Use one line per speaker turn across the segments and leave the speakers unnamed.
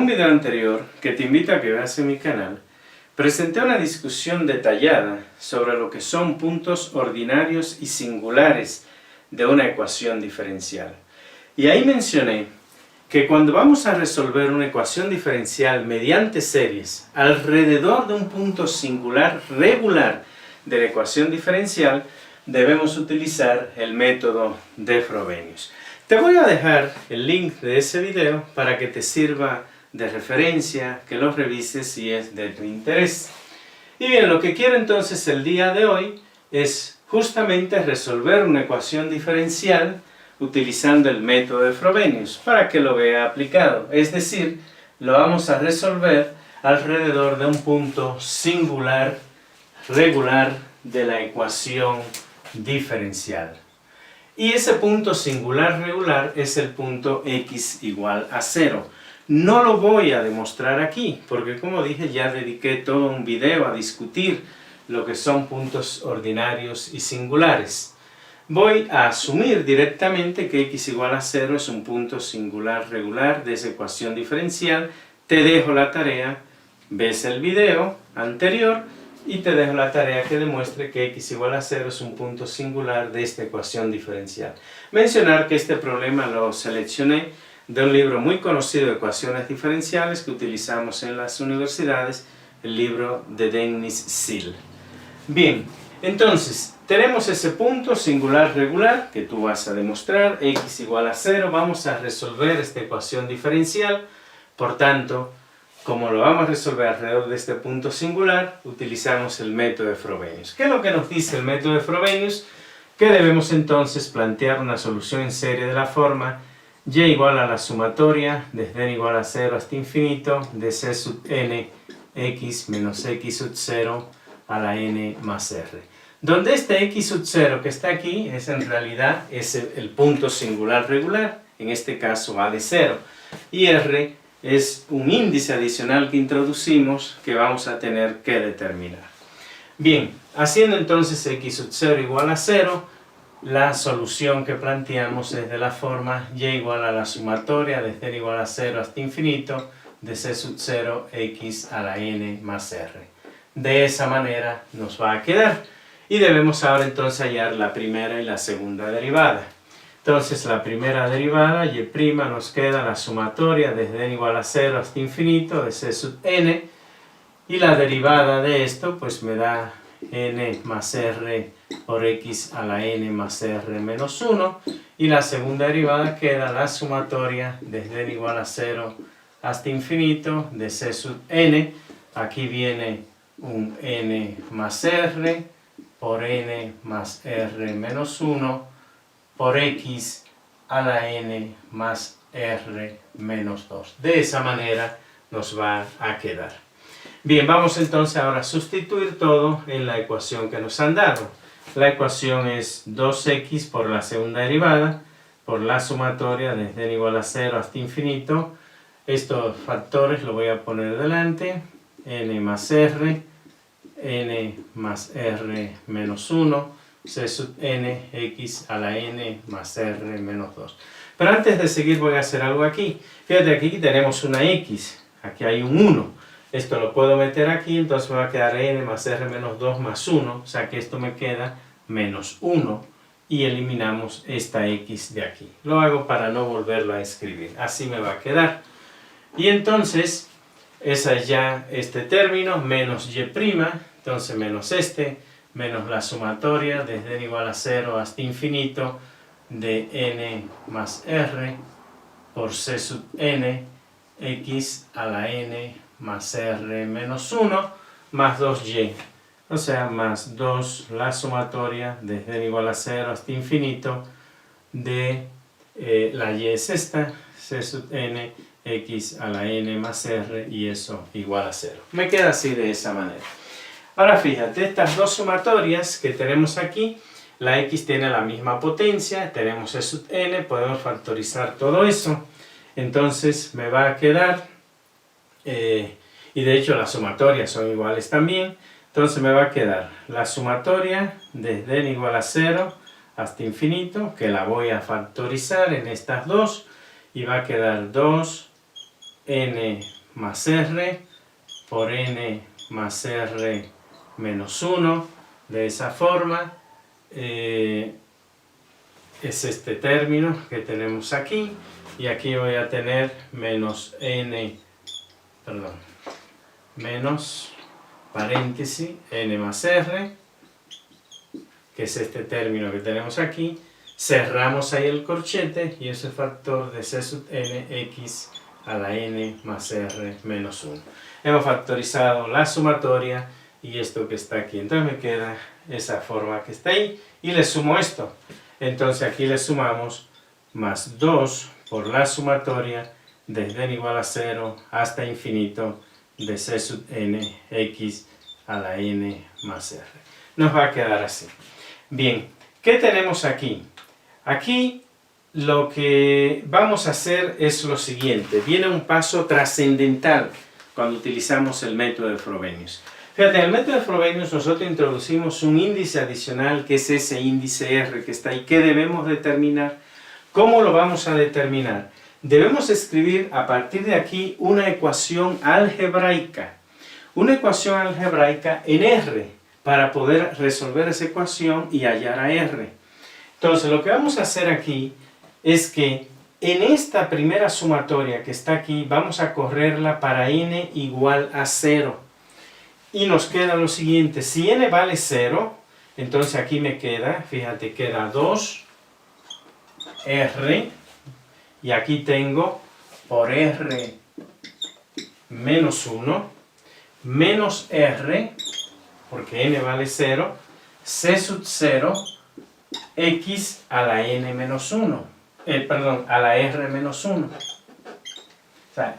un video anterior, que te invito a que veas en mi canal, presenté una discusión detallada sobre lo que son puntos ordinarios y singulares de una ecuación diferencial. Y ahí mencioné que cuando vamos a resolver una ecuación diferencial mediante series alrededor de un punto singular regular de la ecuación diferencial, debemos utilizar el método de Frobenius. Te voy a dejar el link de ese video para que te sirva de referencia, que lo revises si es de tu interés. Y bien, lo que quiero entonces el día de hoy es justamente resolver una ecuación diferencial utilizando el método de Frobenius para que lo vea aplicado. Es decir, lo vamos a resolver alrededor de un punto singular regular de la ecuación diferencial. Y ese punto singular regular es el punto x igual a 0. No lo voy a demostrar aquí, porque como dije ya dediqué todo un video a discutir lo que son puntos ordinarios y singulares. Voy a asumir directamente que x igual a 0 es un punto singular regular de esa ecuación diferencial. Te dejo la tarea, ves el video anterior y te dejo la tarea que demuestre que x igual a 0 es un punto singular de esta ecuación diferencial. Mencionar que este problema lo seleccioné de un libro muy conocido de ecuaciones diferenciales que utilizamos en las universidades, el libro de Dennis Seale. Bien, entonces tenemos ese punto singular regular que tú vas a demostrar, x igual a 0, vamos a resolver esta ecuación diferencial, por tanto, como lo vamos a resolver alrededor de este punto singular, utilizamos el método de Frobenius. ¿Qué es lo que nos dice el método de Frobenius? Que debemos entonces plantear una solución en serie de la forma y igual a la sumatoria desde n igual a 0 hasta infinito de c sub n x menos x sub 0 a la n más r. Donde este x sub 0 que está aquí es en realidad el punto singular regular, en este caso a de 0, y r es un índice adicional que introducimos que vamos a tener que determinar. Bien, haciendo entonces x sub 0 igual a 0, la solución que planteamos es de la forma y igual a la sumatoria desde n igual a 0 hasta infinito de c sub 0 x a la n más r. De esa manera nos va a quedar. Y debemos ahora entonces hallar la primera y la segunda derivada. Entonces la primera derivada, y' nos queda la sumatoria desde n igual a 0 hasta infinito de c sub n. Y la derivada de esto pues me da n más r por x a la n más r menos 1. Y la segunda derivada queda la sumatoria desde n igual a 0 hasta infinito de c sub n. Aquí viene un n más r por n más r menos 1 por x a la n más r menos 2. De esa manera nos va a quedar. Bien, vamos entonces ahora a sustituir todo en la ecuación que nos han dado. La ecuación es 2x por la segunda derivada, por la sumatoria desde n igual a 0 hasta infinito. Estos factores los voy a poner delante, n más r, n más r menos 1, c sub n x a la n más r menos 2. Pero antes de seguir voy a hacer algo aquí. Fíjate, aquí tenemos una x, aquí hay un 1. Esto lo puedo meter aquí, entonces me va a quedar n más r menos 2 más 1, o sea que esto me queda menos 1. Y eliminamos esta x de aquí. Lo hago para no volverlo a escribir, así me va a quedar. Y entonces, esa es ya este término, menos y', entonces menos este, menos la sumatoria desde n igual a 0 hasta infinito de n más r por c sub n x a la n más r menos 1 más 2y, o sea, más 2 la sumatoria desde n igual a 0 hasta infinito de la y es esta, c sub n x a la n más r, y eso igual a 0. Me queda así de esa manera. Ahora fíjate, estas dos sumatorias que tenemos aquí, la x tiene la misma potencia, tenemos c sub n, podemos factorizar todo eso. Entonces me va a quedar, y de hecho las sumatorias son iguales también, entonces me va a quedar la sumatoria desde n igual a 0 hasta infinito, que la voy a factorizar en estas dos, y va a quedar 2 n más r por n más r menos 1. De esa forma, es este término que tenemos aquí. Y aquí voy a tener menos paréntesis n más r, que es este término que tenemos aquí. Cerramos ahí el corchete y ese factor de c sub n x a la n más r menos 1. Hemos factorizado la sumatoria y esto que está aquí. Entonces me queda esa forma que está ahí y le sumo esto. Entonces aquí le sumamos más 2 por la sumatoria desde n igual a 0 hasta infinito de c sub n x a la n más r. Nos va a quedar así. Bien, ¿qué tenemos aquí? Aquí lo que vamos a hacer es lo siguiente. Viene un paso trascendental cuando utilizamos el método de Frobenius. Fíjate, en el método de Frobenius nosotros introducimos un índice adicional que es ese índice R que está ahí. ¿Qué debemos determinar? ¿Cómo lo vamos a determinar? Debemos escribir a partir de aquí una ecuación algebraica. Una ecuación algebraica en R para poder resolver esa ecuación y hallar a R. Entonces lo que vamos a hacer aquí es que en esta primera sumatoria que está aquí vamos a correrla para n igual a 0. Y nos queda lo siguiente, si n vale 0, entonces aquí me queda, fíjate, queda 2r, y aquí tengo por r menos 1, menos r, porque n vale 0, c sub 0, x a la n menos 1, a la r menos 1. O sea,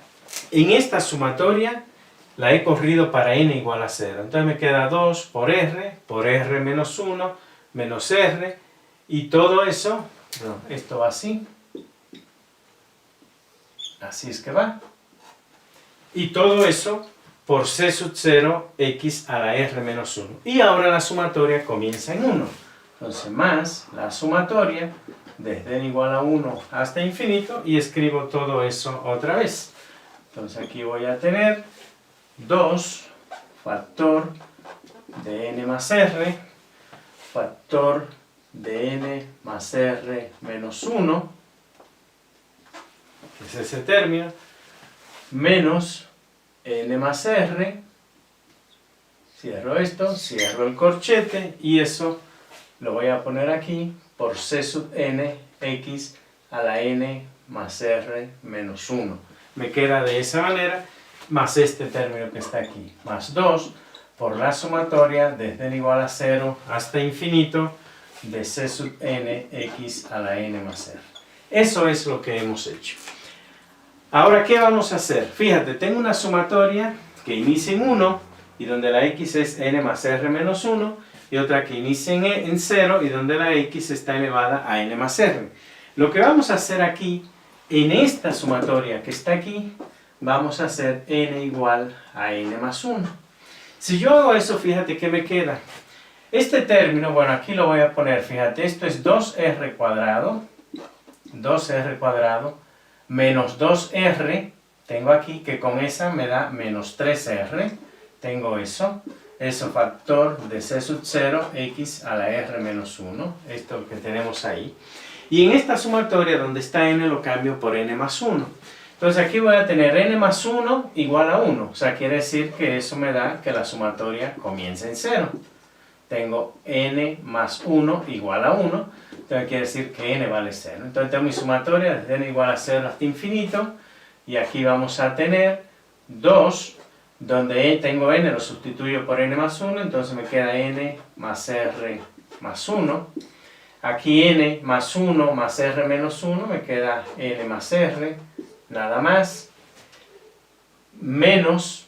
en esta sumatoria la he corrido para n igual a 0. Entonces me queda 2 por r menos 1, menos r, y todo eso, esto va así. Así es que va. Y todo eso por c sub 0, x a la r menos 1. Y ahora la sumatoria comienza en 1. Entonces más la sumatoria desde n igual a 1 hasta infinito, y escribo todo eso otra vez. Entonces aquí voy a tener 2 factor de n más r, factor de n más r menos 1, que es ese término, menos n más r, cierro esto, cierro el corchete, y eso lo voy a poner aquí por c sub n x a la n más r menos 1. Me queda de esa manera, más este término que está aquí, más 2 por la sumatoria desde n igual a 0 hasta infinito de c sub n x a la n más r. Eso es lo que hemos hecho. Ahora, ¿qué vamos a hacer? Fíjate, tengo una sumatoria que inicia en 1 y donde la x es n más r menos 1, y otra que inicia en 0 y donde la x está elevada a n más r. Lo que vamos a hacer aquí, en esta sumatoria que está aquí, vamos a hacer n igual a n más 1. Si yo hago eso, fíjate que me queda. Este término, bueno, aquí lo voy a poner, fíjate, esto es 2r cuadrado menos 2r, tengo aquí que con esa me da menos 3r, tengo eso factor de c sub 0, x a la r menos 1, esto que tenemos ahí. Y en esta sumatoria donde está n lo cambio por n más 1. Entonces aquí voy a tener n más 1 igual a 1, o sea, quiere decir que eso me da que la sumatoria comienza en 0. Tengo n más 1 igual a 1, entonces quiere decir que n vale 0. Entonces tengo mi sumatoria desde n igual a 0 hasta infinito, y aquí vamos a tener 2, donde tengo n lo sustituyo por n más 1, entonces me queda n más r más 1. Aquí n más 1 más r menos 1, me queda n más r, nada más, menos,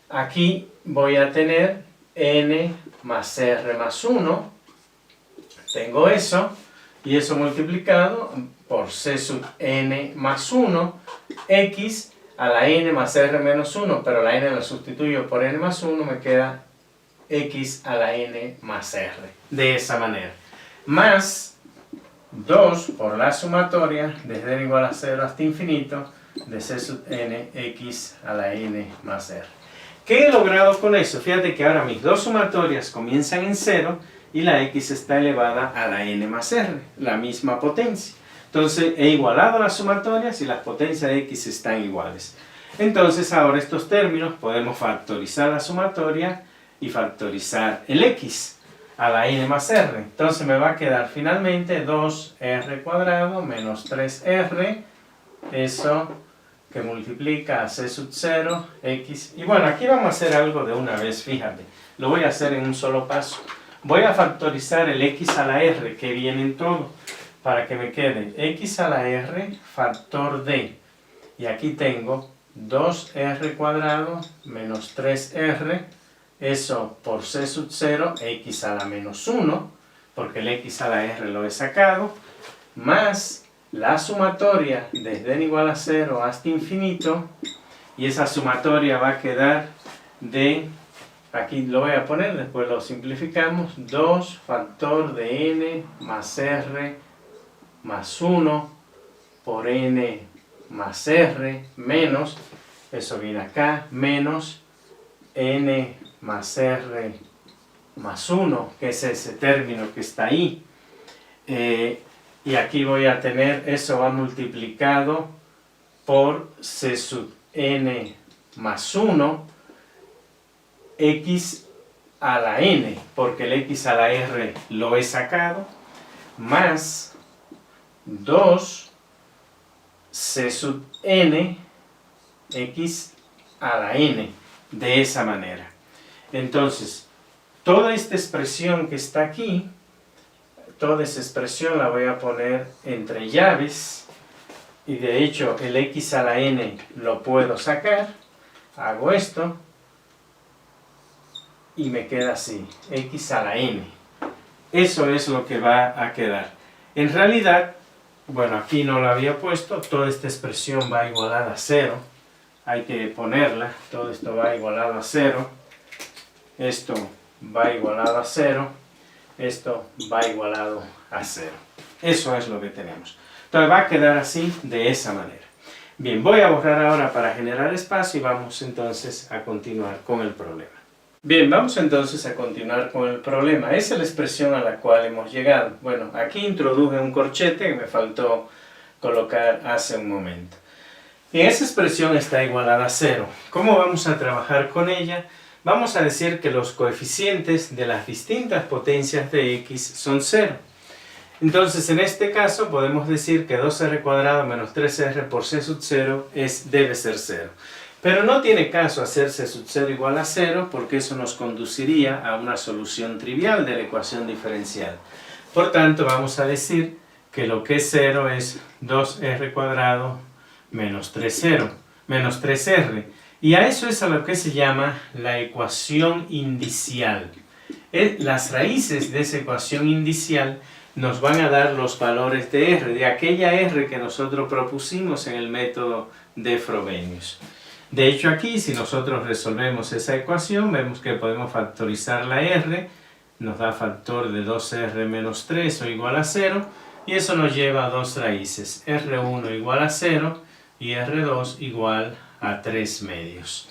aquí voy a tener n más r más 1, tengo eso, y eso multiplicado por c sub n más 1, x a la n más r menos 1, pero la n la sustituyo por n más 1, me queda x a la n más r, de esa manera. Más 2 por la sumatoria, desde n igual a 0 hasta infinito, de c sub n x a la n más r. ¿Qué he logrado con eso? Fíjate que ahora mis dos sumatorias comienzan en 0 y la x está elevada a la n más r, la misma potencia. Entonces he igualado las sumatorias y las potencias de x están iguales. Entonces ahora estos términos podemos factorizar la sumatoria y factorizar el x a la n más r. Entonces me va a quedar finalmente 2r cuadrado menos 3r, eso que multiplica a c sub 0, x. Y bueno, aquí vamos a hacer algo de una vez, fíjate. Lo voy a hacer en un solo paso. Voy a factorizar el x a la r, que viene en todo, para que me quede x a la r factor de. Y aquí tengo 2r cuadrado menos 3r, eso por c sub 0, x a la menos 1, porque el x a la r lo he sacado, más la sumatoria desde n igual a 0 hasta infinito, y esa sumatoria va a quedar de, aquí lo voy a poner, después lo simplificamos, 2 factor de n más r más 1 por n más r menos, eso viene acá, menos n más r más 1, que es ese término que está ahí. Y aquí voy a tener, eso va multiplicado por c sub n más 1, x a la n, porque el x a la r lo he sacado, más 2 c sub n, x a la n, de esa manera. Entonces, toda esta expresión que está aquí, toda esa expresión la voy a poner entre llaves, y de hecho el x a la n lo puedo sacar, hago esto, y me queda así, x a la n. Eso es lo que va a quedar. En realidad, bueno, aquí no lo había puesto, toda esta expresión va igualada a 0, hay que ponerla, todo esto va igualado a 0, esto va igualado a 0, esto va igualado a 0. Eso es lo que tenemos. Entonces va a quedar así, de esa manera. Bien, voy a borrar ahora para generar espacio y vamos entonces a continuar con el problema. Bien, vamos entonces a continuar con el problema. Esa es la expresión a la cual hemos llegado. Bueno, aquí introduje un corchete que me faltó colocar hace un momento. Y esa expresión está igualada a 0. ¿Cómo vamos a trabajar con ella? Vamos a decir que los coeficientes de las distintas potencias de x son 0. Entonces, en este caso, podemos decir que 2r cuadrado menos 3r por c sub 0 debe ser 0. Pero no tiene caso hacer c sub 0 igual a 0, porque eso nos conduciría a una solución trivial de la ecuación diferencial. Por tanto, vamos a decir que lo que es 0 es 2r cuadrado menos 3r. Y a eso es a lo que se llama la ecuación indicial. Las raíces de esa ecuación indicial nos van a dar los valores de r, de aquella r que nosotros propusimos en el método de Frobenius. De hecho aquí, si nosotros resolvemos esa ecuación, vemos que podemos factorizar la r, nos da factor de 2r menos 3 o igual a 0, y eso nos lleva a dos raíces, r1 igual a 0 y r2 igual a 3 medios.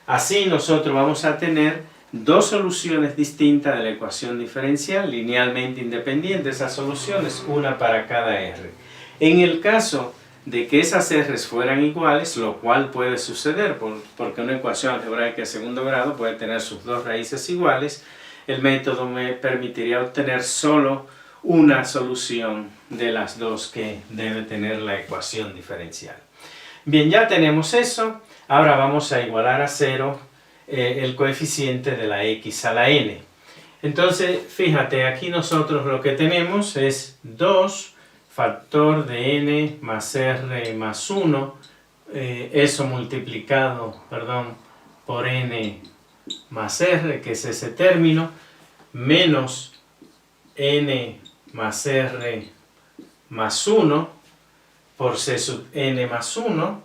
Así nosotros vamos a tener dos soluciones distintas de la ecuación diferencial, linealmente independientes, esas soluciones, una para cada r. En el caso de que esas r's fueran iguales, lo cual puede suceder porque una ecuación algebraica de segundo grado puede tener sus dos raíces iguales, el método me permitiría obtener solo una solución de las dos que debe tener la ecuación diferencial. Bien, ya tenemos eso. Ahora vamos a igualar a 0 el coeficiente de la x a la n. Entonces, fíjate, aquí nosotros lo que tenemos es 2 factor de n más r más 1, eso multiplicado, por n más r, que es ese término, menos n más r más 1 por c sub n más 1,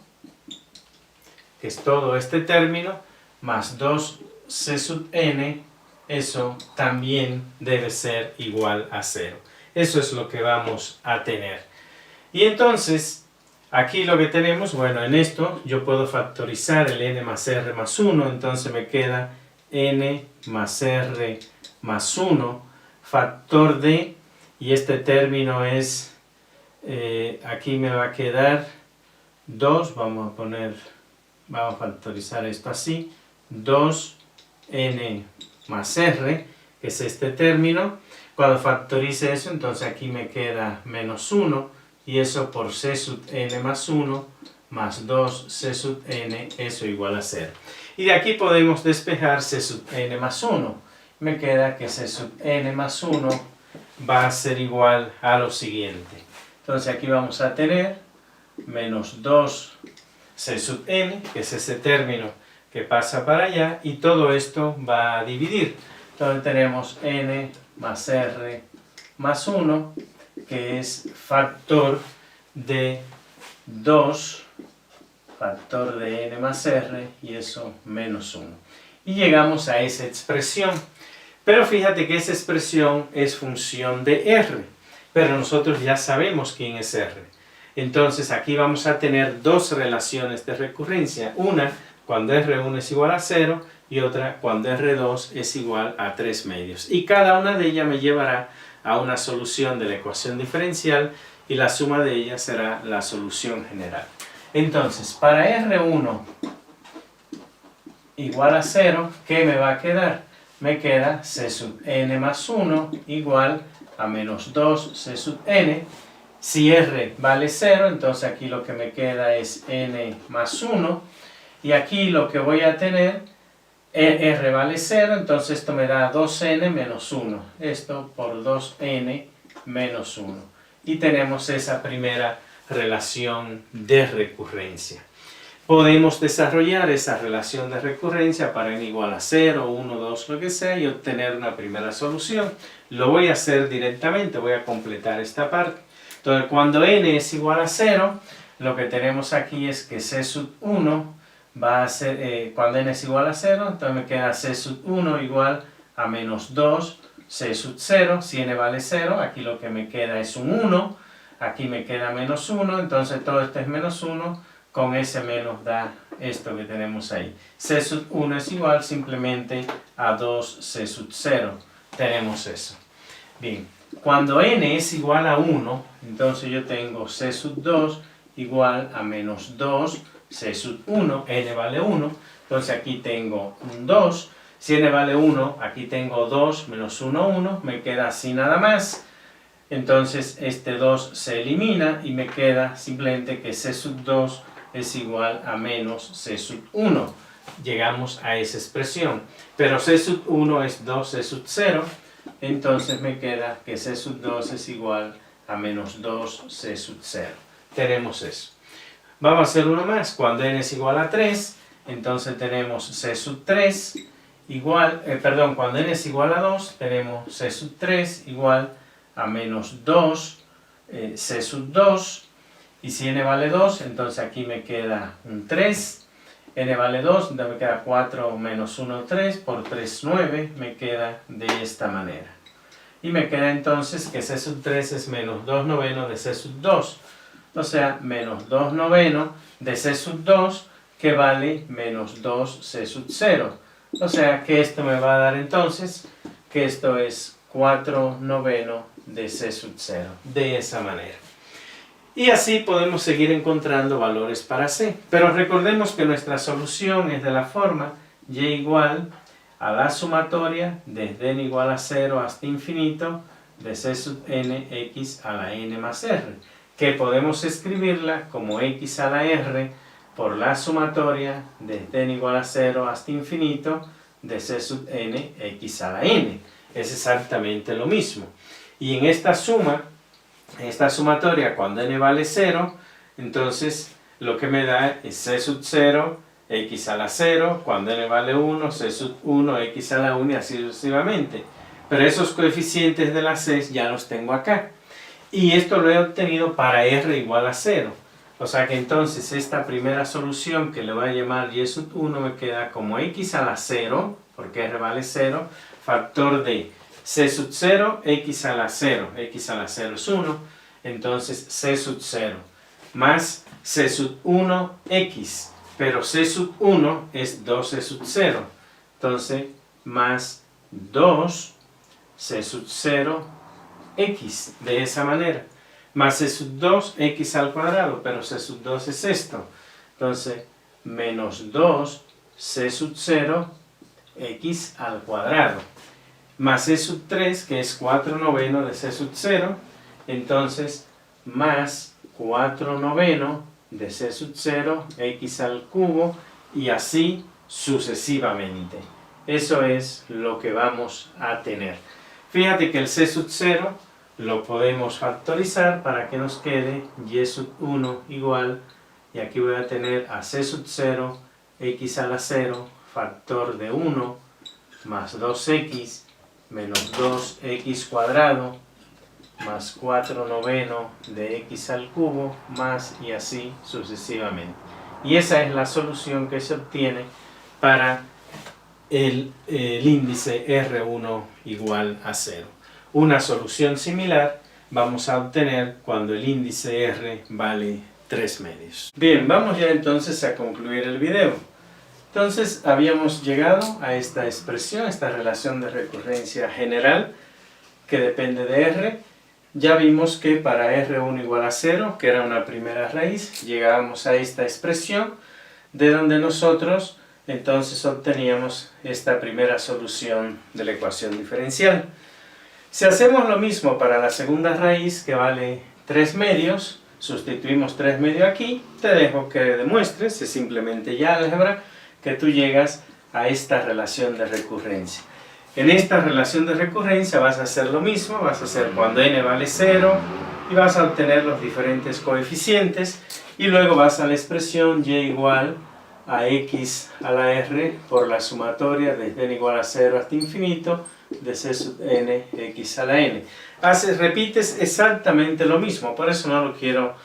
que es todo este término, más 2c sub n, eso también debe ser igual a 0. Eso es lo que vamos a tener. Y entonces, Aquí lo que tenemos, bueno, en esto yo puedo factorizar el n más r más 1, entonces me queda n más r más 1, factor de, y este término es, aquí me va a quedar 2, vamos a factorizar esto así, 2n más r, que es este término. Cuando factorice eso, entonces aquí me queda menos 1, y eso por c sub n más 1 más 2 c sub n, eso igual a 0. Y de aquí podemos despejar c sub n más 1. Me queda que c sub n más 1 va a ser igual a lo siguiente. Entonces aquí vamos a tener menos 2 c sub n, que es ese término que pasa para allá, y todo esto va a dividir. Entonces tenemos n más r más 1, que es factor de 2, factor de n más r, y eso menos 1. Y llegamos a esa expresión. Pero fíjate que esa expresión es función de r, pero nosotros ya sabemos quién es r. Entonces aquí vamos a tener dos relaciones de recurrencia. Una cuando R1 es igual a 0 y otra cuando R2 es igual a 3 medios. Y cada una de ellas me llevará a una solución de la ecuación diferencial y la suma de ellas será la solución general. Entonces, para R1 igual a 0, ¿qué me va a quedar? Me queda c sub n más 1 igual a menos 2 c sub n. Si r vale 0, entonces aquí lo que me queda es n más 1. Y aquí lo que voy a tener, r vale 0, entonces esto me da 2n menos 1. Esto por 2n menos 1. Y tenemos esa primera relación de recurrencia. Podemos desarrollar esa relación de recurrencia para n igual a 0, 1, 2, lo que sea, y obtener una primera solución. Lo voy a hacer directamente, voy a completar esta parte. Entonces, cuando n es igual a 0, lo que tenemos aquí es que c sub 1 va a ser, cuando n es igual a 0, entonces me queda c sub 1 igual a menos 2 c sub 0. Si n vale 0, aquí lo que me queda es un 1, aquí me queda menos 1, entonces todo esto es menos 1, con ese menos da esto que tenemos ahí. C sub 1 es igual simplemente a 2 c sub 0, tenemos eso. Bien, cuando n es igual a 1, entonces yo tengo c sub 2 igual a menos 2 c sub 1, n vale 1, entonces aquí tengo un 2, si n vale 1, aquí tengo 2 menos 1, 1, me queda así nada más, entonces este 2 se elimina y me queda simplemente que c sub 2 es igual a menos c sub 1, llegamos a esa expresión, pero c sub 1 es 2 c sub 0, entonces me queda que c sub 2 es igual a menos 2 c sub 0, tenemos eso. Vamos a hacer uno más. Cuando n es igual a 3, entonces tenemos c sub 3 igual, cuando n es igual a 2, tenemos c sub 3 igual a menos 2 c sub 2. Y si n vale 2, entonces aquí me queda un 3. N vale 2, entonces me queda 4 menos 1, 3. Por 3, 9. Me queda de esta manera. Y me queda entonces que c sub 3 es menos 2 novenos de c sub 2. O sea, menos 2 novenos de c sub 2, que vale menos 2 c sub 0. O sea, que esto me va a dar entonces, que esto es 4 novenos de c sub 0. De esa manera. Y así podemos seguir encontrando valores para c. Pero recordemos que nuestra solución es de la forma y igual a la sumatoria desde n igual a 0 hasta infinito de c sub n x a la n más r. Que podemos escribirla como x a la r por la sumatoria desde n igual a 0 hasta infinito de c sub n x a la n. Es exactamente lo mismo. Y en esta sumatoria, cuando n vale 0, entonces lo que me da es c sub 0, x a la 0, cuando n vale 1, c sub 1, x a la 1 y así sucesivamente. Pero esos coeficientes de la c ya los tengo acá. Y esto lo he obtenido para r igual a 0. O sea que entonces esta primera solución que le voy a llamar y sub 1 me queda como x a la 0, porque r vale 0, factor de c sub 0, x a la 0. X a la 0 es 1, entonces c sub 0 más C sub 1 X, pero C sub 1 es 2C sub 0, entonces más 2 C sub 0 X, de esa manera, más C sub 2 X al cuadrado, pero C sub 2 es esto, entonces menos 2 C sub 0 X al cuadrado, más C sub 3, que es 4/9 de C sub 0, entonces más 4/9 de C sub 0 X al cubo, y así sucesivamente. Eso es lo que vamos a tener. Fíjate que el C sub 0 lo podemos factorizar para que nos quede Y sub 1 igual, y aquí voy a tener a C sub 0 X a la 0 factor de 1 más 2X menos 2X cuadrado más 4/9 de X al cubo más, y así sucesivamente. Y esa es la solución que se obtiene para el índice R1 igual a 0. Una solución similar vamos a obtener cuando el índice R vale 3/2. Bien, vamos ya entonces a concluir el video. Entonces habíamos llegado a esta expresión, esta relación de recurrencia general que depende de R. Ya vimos que para R1 igual a 0, que era una primera raíz, llegábamos a esta expresión de donde nosotros entonces obteníamos esta primera solución de la ecuación diferencial. Si hacemos lo mismo para la segunda raíz, que vale 3/2, sustituimos 3/2 aquí, te dejo que demuestres, es simplemente ya álgebra, que tú llegas a esta relación de recurrencia. En esta relación de recurrencia vas a hacer lo mismo, vas a hacer cuando n vale 0 y vas a obtener los diferentes coeficientes, y luego vas a la expresión y igual a x a la r por la sumatoria desde n igual a 0 hasta infinito de c sub n x a la n. Repites exactamente lo mismo, por eso no lo quiero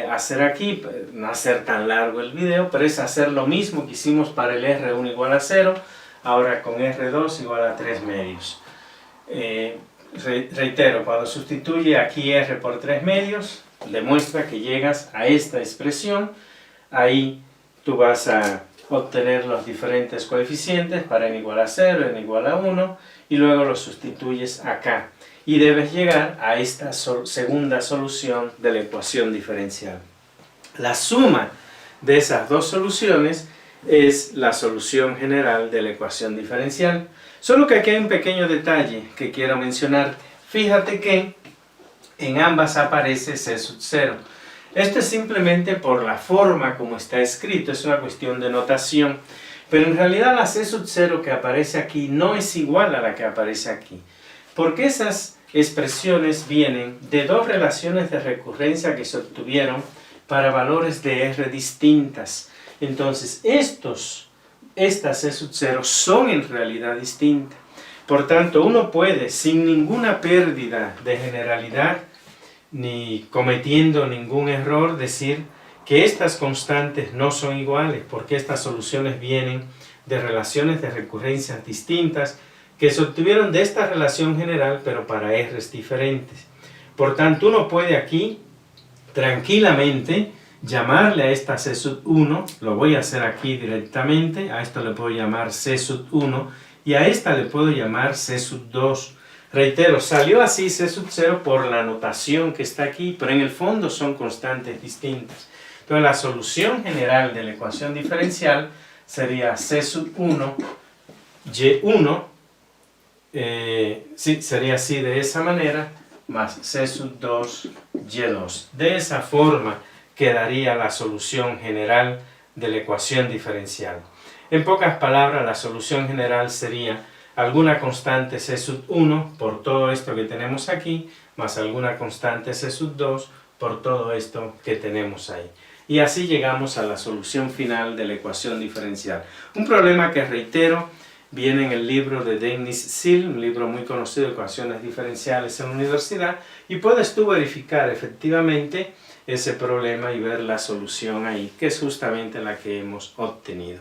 hacer aquí, no hacer tan largo el video, pero es hacer lo mismo que hicimos para el R1 igual a 0, ahora con R2 igual a 3/2. Reitero, cuando sustituye aquí R por 3/2, demuestra que llegas a esta expresión. Ahí tú vas a obtener los diferentes coeficientes para n igual a 0, n igual a 1, y luego los sustituyes acá. Y debes llegar a esta segunda solución de la ecuación diferencial. La suma de esas dos soluciones es la solución general de la ecuación diferencial. Solo que aquí hay un pequeño detalle que quiero mencionarte. Fíjate que en ambas aparece C sub 0. Esto es simplemente por la forma como está escrito, es una cuestión de notación. Pero en realidad la C sub 0 que aparece aquí no es igual a la que aparece aquí. Porque esas expresiones vienen de dos relaciones de recurrencia que se obtuvieron para valores de R distintas. Entonces, estas C sub 0 son en realidad distintas. Por tanto, uno puede, sin ninguna pérdida de generalidad, ni cometiendo ningún error, decir que estas constantes no son iguales, porque estas soluciones vienen de relaciones de recurrencias distintas, que se obtuvieron de esta relación general, pero para R's diferentes. Por tanto, uno puede aquí tranquilamente llamarle a esta C sub 1, lo voy a hacer aquí directamente, a esto le puedo llamar C sub 1, y a esta le puedo llamar C sub 2. Reitero, salió así C sub 0 por la notación que está aquí, pero en el fondo son constantes distintas. Entonces, la solución general de la ecuación diferencial sería C sub 1, Y1, sí, sería así de esa manera, más C sub 2, Y2. De esa forma quedaría la solución general de la ecuación diferencial. En pocas palabras, la solución general sería alguna constante C sub 1 por todo esto que tenemos aquí, más alguna constante C sub 2 por todo esto que tenemos ahí. Y así llegamos a la solución final de la ecuación diferencial. Un problema que, reitero, viene en el libro de Dennis Searle, un libro muy conocido de ecuaciones diferenciales en la universidad, y puedes tú verificar efectivamente ese problema y ver la solución ahí, que es justamente la que hemos obtenido.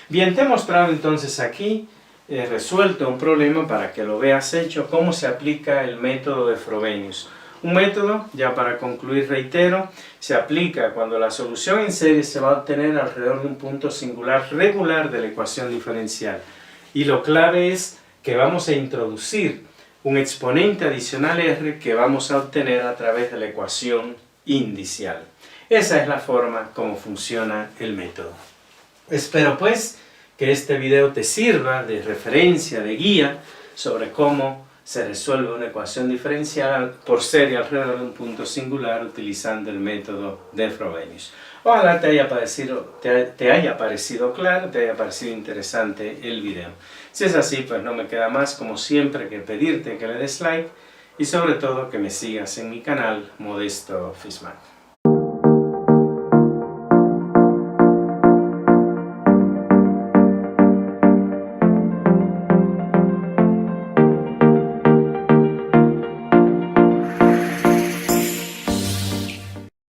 Bien, te he mostrado entonces aquí, resuelto un problema para que lo veas hecho, cómo se aplica el método de Frobenius. Un método, ya para concluir reitero, se aplica cuando la solución en serie se va a obtener alrededor de un punto singular regular de la ecuación diferencial. Y lo clave es que vamos a introducir un exponente adicional r que vamos a obtener a través de la ecuación indicial. Esa es la forma como funciona el método. Espero pues que este video te sirva de referencia, de guía sobre cómo se resuelve una ecuación diferencial por serie alrededor de un punto singular utilizando el método de Frobenius. Ojalá te haya parecido claro, te haya parecido interesante el video. Si es así, pues no me queda más como siempre que pedirte que le des like y sobre todo que me sigas en mi canal Modesto Fisman.